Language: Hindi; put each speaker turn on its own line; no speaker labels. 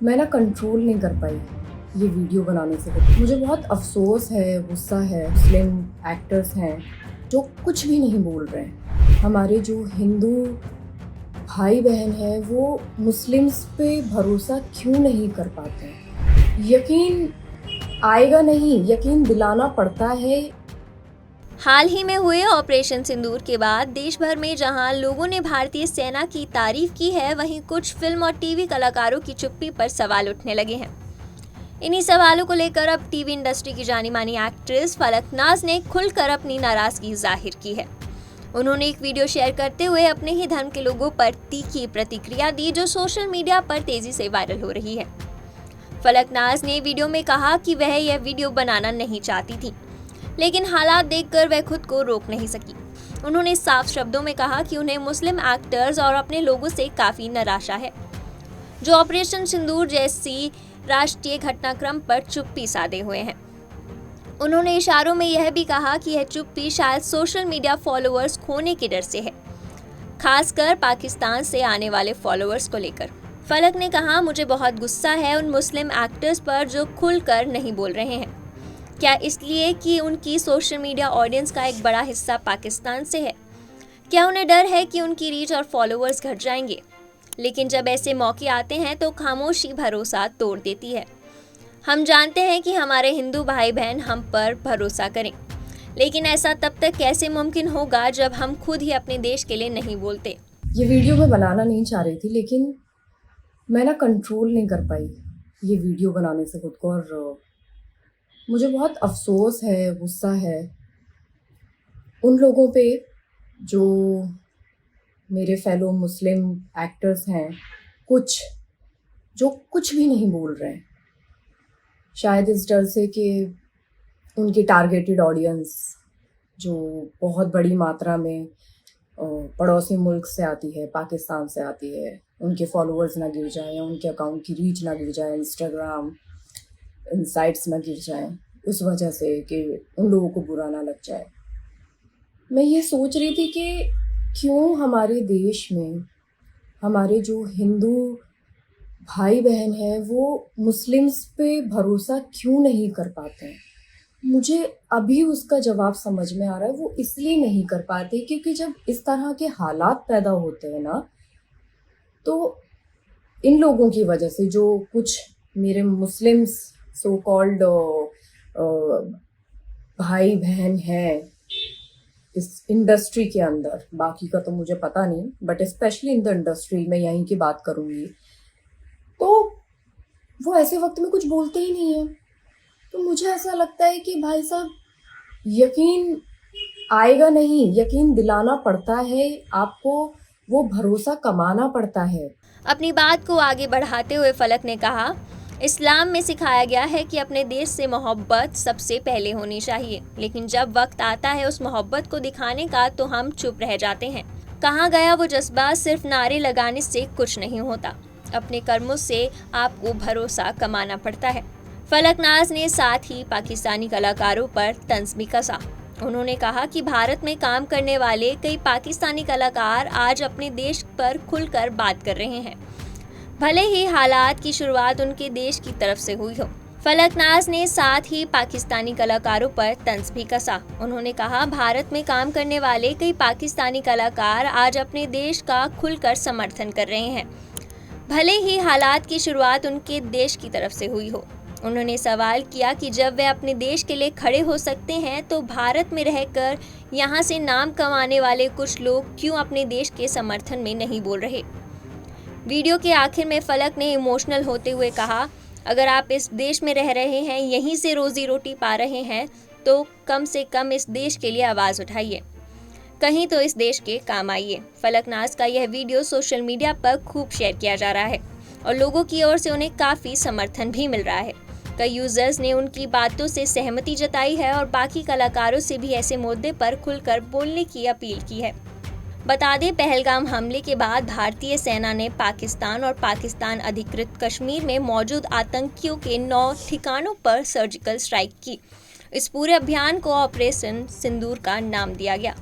मैं ना कंट्रोल नहीं कर पाई ये वीडियो बनाने से कुछ। मुझे बहुत अफ़सोस है, गुस्सा है। मुस्लिम एक्टर्स हैं जो कुछ भी नहीं बोल रहे हैं। हमारे जो हिंदू भाई-बहन हैं वो मुस्लिम्स पे भरोसा क्यों नहीं कर पाते हैं? यकीन आएगा नहीं, यकीन दिलाना पड़ता है।
हाल ही में हुए ऑपरेशन सिंदूर के बाद देश भर में जहां लोगों ने भारतीय सेना की तारीफ की है, वहीं कुछ फिल्म और टीवी कलाकारों की चुप्पी पर सवाल उठने लगे हैं। इन्हीं सवालों को लेकर अब टीवी इंडस्ट्री की जानी मानी एक्ट्रेस फलकनाज ने खुलकर अपनी नाराजगी जाहिर की है। उन्होंने एक वीडियो शेयर करते हुए अपने ही धर्म के लोगों पर तीखी प्रतिक्रिया दी, जो सोशल मीडिया पर तेजी से वायरल हो रही है। फलकनाज ने वीडियो में कहा कि वह यह वीडियो बनाना नहीं चाहती थी, लेकिन हालात देखकर वह खुद को रोक नहीं सकी। उन्होंने साफ शब्दों में कहा कि उन्हें मुस्लिम एक्टर्स और अपने लोगों से काफी निराशा है, जो ऑपरेशन सिंदूर जैसी राष्ट्रीय घटनाक्रम पर चुप्पी साधे हुए हैं। उन्होंने इशारों में यह भी कहा कि यह चुप्पी शायद सोशल मीडिया फॉलोअर्स खोने के डर से है, खासकर पाकिस्तान से आने वाले फॉलोअर्स को लेकर। फलक ने कहा, मुझे बहुत गुस्सा है उन मुस्लिम एक्टर्स पर जो खुलकर नहीं बोल रहे हैं। क्या इसलिए कि उनकी सोशल मीडिया ऑडियंस का एक बड़ा हिस्सा पाकिस्तान से है? क्या उन्हें डर है कि उनकी रीच और फॉलोअर्स घट जाएंगे? लेकिन जब ऐसे मौके आते हैं तो खामोशी भरोसा तोड़ देती है। हम जानते हैं कि हमारे हिंदू भाई बहन हम पर भरोसा करें, लेकिन ऐसा तब तक कैसे मुमकिन होगा जब हम खुद ही अपने देश के लिए नहीं बोलते।
ये वीडियो मैं बनाना नहीं चाह रही थी, लेकिन मैं ना कंट्रोल नहीं कर पाई ये वीडियो बनाने से खुद को। और मुझे बहुत अफ़सोस है, गुस्सा है उन लोगों पे जो मेरे फेलो मुस्लिम एक्टर्स हैं, जो कुछ भी नहीं बोल रहे हैं। शायद इस डर से कि उनकी टारगेटेड ऑडियंस जो बहुत बड़ी मात्रा में पड़ोसी मुल्क से आती है, पाकिस्तान से आती है, उनके फॉलोअर्स ना गिर जाएं, उनके अकाउंट की रीच ना गिर जाए, इंस्टाग्राम इनसाइट्स ना गिर जाएं, उस वजह से कि उन लोगों को बुरा ना लग जाए। मैं ये सोच रही थी कि क्यों हमारे देश में हमारे जो हिंदू भाई बहन हैं वो मुस्लिम्स पे भरोसा क्यों नहीं कर पाते हैं। मुझे अभी उसका जवाब समझ में आ रहा है। वो इसलिए नहीं कर पाते क्योंकि जब इस तरह के हालात पैदा होते हैं ना, तो इन लोगों की वजह से जो कुछ मेरे मुस्लिम्स सो कॉल्ड भाई बहन हैं इस इंडस्ट्री के अंदर, बाकी का तो मुझे पता नहीं, but specially in the industry मैं यहीं की बात करूँगी, तो वो ऐसे वक्त में कुछ बोलते ही नहीं है। तो मुझे ऐसा लगता है कि भाई साहब, यकीन आएगा नहीं, यकीन दिलाना पड़ता है आपको, वो भरोसा कमाना पड़ता है।
अपनी बात को आगे बढ़ाते हुए फलक ने कहा, इस्लाम में सिखाया गया है कि अपने देश से मोहब्बत सबसे पहले होनी चाहिए, लेकिन जब वक्त आता है उस मोहब्बत को दिखाने का तो हम चुप रह जाते हैं। कहाँ गया वो जज्बा? सिर्फ नारे लगाने से कुछ नहीं होता, अपने कर्मों से आपको भरोसा कमाना पड़ता है। फलकनाज ने साथ ही पाकिस्तानी कलाकारों पर तंज भी कसा। उन्होंने कहा कि भारत में काम करने वाले कई पाकिस्तानी कलाकार आज अपने देश पर खुलकर बात कर रहे हैं, भले ही हालात की शुरुआत उनके देश की तरफ से हुई हो। फलकनाज ने साथ ही पाकिस्तानी कलाकारों पर तंज भी कसा। उन्होंने कहा, भारत में काम करने वाले कई पाकिस्तानी कलाकार आज अपने देश का खुलकर समर्थन कर रहे हैं, भले ही हालात की शुरुआत उनके देश की तरफ से हुई हो। उन्होंने सवाल किया कि जब वे अपने देश के लिए खड़े हो सकते हैं तो भारत में रहकर यहाँ से नाम कमाने वाले कुछ लोग क्यों अपने देश के समर्थन में नहीं बोल रहे। वीडियो के आखिर में फलक ने इमोशनल होते हुए कहा, अगर आप इस देश में रह रहे हैं, यहीं से रोजी रोटी पा रहे हैं, तो कम से कम इस देश के लिए आवाज़ उठाइए, कहीं तो इस देश के काम आइए। फलकनाज का यह वीडियो सोशल मीडिया पर खूब शेयर किया जा रहा है और लोगों की ओर से उन्हें काफ़ी समर्थन भी मिल रहा है। कई यूजर्स ने उनकी बातों से सहमति जताई है और बाकी कलाकारों से भी ऐसे मुद्दे पर खुलकर बोलने की अपील की है। बता दें, पहलगाम हमले के बाद भारतीय सेना ने पाकिस्तान और पाकिस्तान अधिकृत कश्मीर में मौजूद आतंकियों के 9 ठिकानों पर सर्जिकल स्ट्राइक की। इस पूरे अभियान को ऑपरेशन सिंदूर का नाम दिया गया।